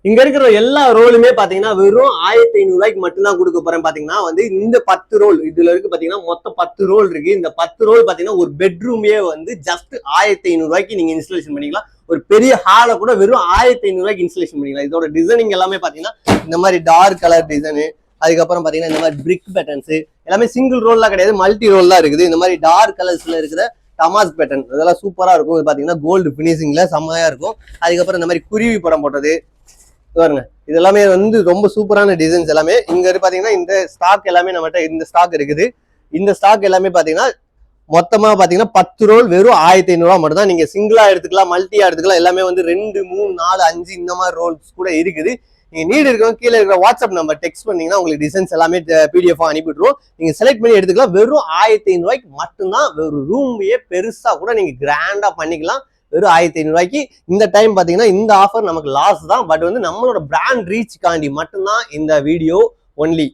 இங்க இருக்கிற எல்லா ரோலுமே பாத்தீங்கன்னா வெறும் 1500 ரூபாய்க்கு மட்டும் தான் கொடுக்க போறேன். பாத்தீங்கன்னா வந்து இந்த 10 ரோல் இதுல இருக்கு பாத்தீங்கன்னா மொத்தம் 10 ரோல் இருக்கு. இந்த 10 ரோல் பாத்தீங்கன்னா ஒரு பெட்ரூமே வந்து ஜஸ்ட் 1500 ரூபாய்க்கு நீங்க இன்ஸ்டாலேஷன் பண்ணிக்கலாம். ஒரு பெரிய ஹாலை கூட வெறும் 1500 ரூபாய்க்கு இன்ஸ்டாலேஷன் பண்ணிக்கலாம். இதோட டிசைனிங் எல்லாமே பாத்தீங்கன்னா இந்த மாதிரி டார்க் கலர் டிசைனு, அதுக்கப்புறம் பாத்தீங்கன்னா இந்த மாதிரி பிரிக் பேட்டர்ன்ஸ் எல்லாமே சிங்கிள் ரோல்லாம் கிடையாது, மல்டி ரோல் தான் இருக்குது. இந்த மாதிரி டார்க் கலர்ஸ்ல இருக்கிற டமாஸ் பேட்டர்ன் இதெல்லாம் சூப்பரா இருக்கும். பாத்தீங்கன்னா கோல்டு பினிஷிங்ல செம்மையா இருக்கும். அதுக்கப்புறம் இந்த மாதிரி குருவி படம் போட்டது பாருங்க, இது எல்லாமே வந்து ரொம்ப சூப்பரான டிசைன்ஸ் எல்லாமே இங்க பாத்தீங்கன்னா இந்த ஸ்டாக் எல்லாமே நம்மகிட்ட இந்த ஸ்டாக் இருக்குது. இந்த ஸ்டாக் எல்லாமே பாத்தீங்கன்னா மொத்தமா பாத்தீங்கன்னா 10 ரோல் வெறும் 1500 ரூபாய் மட்டும் தான். நீங்க சிங்கிளா எடுத்துக்கலாம், மல்டியா எடுத்துக்கலாம். எல்லாமே வந்து 2, 3, 4, 5 இந்த மாதிரி ரோல்ஸ் கூட இருக்குது. நீங்க நீடு இருக்கவங்க கீழே இருக்கிற வாட்ஸ்அப் நம்பர் டெக்ஸ்ட் பண்ணீங்கன்னா உங்களுக்கு டிசைன்ஸ் எல்லாமே பிடிஎஃப் அனுப்பிடுவோம். நீங்க செலக்ட் பண்ணி எடுத்துக்கலாம். வெறும் 1500 ரூபாய்க்கு மட்டும்தான். வெறும் ரூமையே பெருசா கூட நீங்க கிராண்டா பண்ணிக்கலாம் வெறும் 1500 ரூபாய்க்கு. இந்த டைம் பாத்தீங்கன்னா இந்த ஆஃபர் நமக்கு லாஸ் தான். பட் வந்து நம்மளோட பிராண்ட் ரீச் காண்டி மட்டும்தான் இந்த வீடியோ ஒன்லி.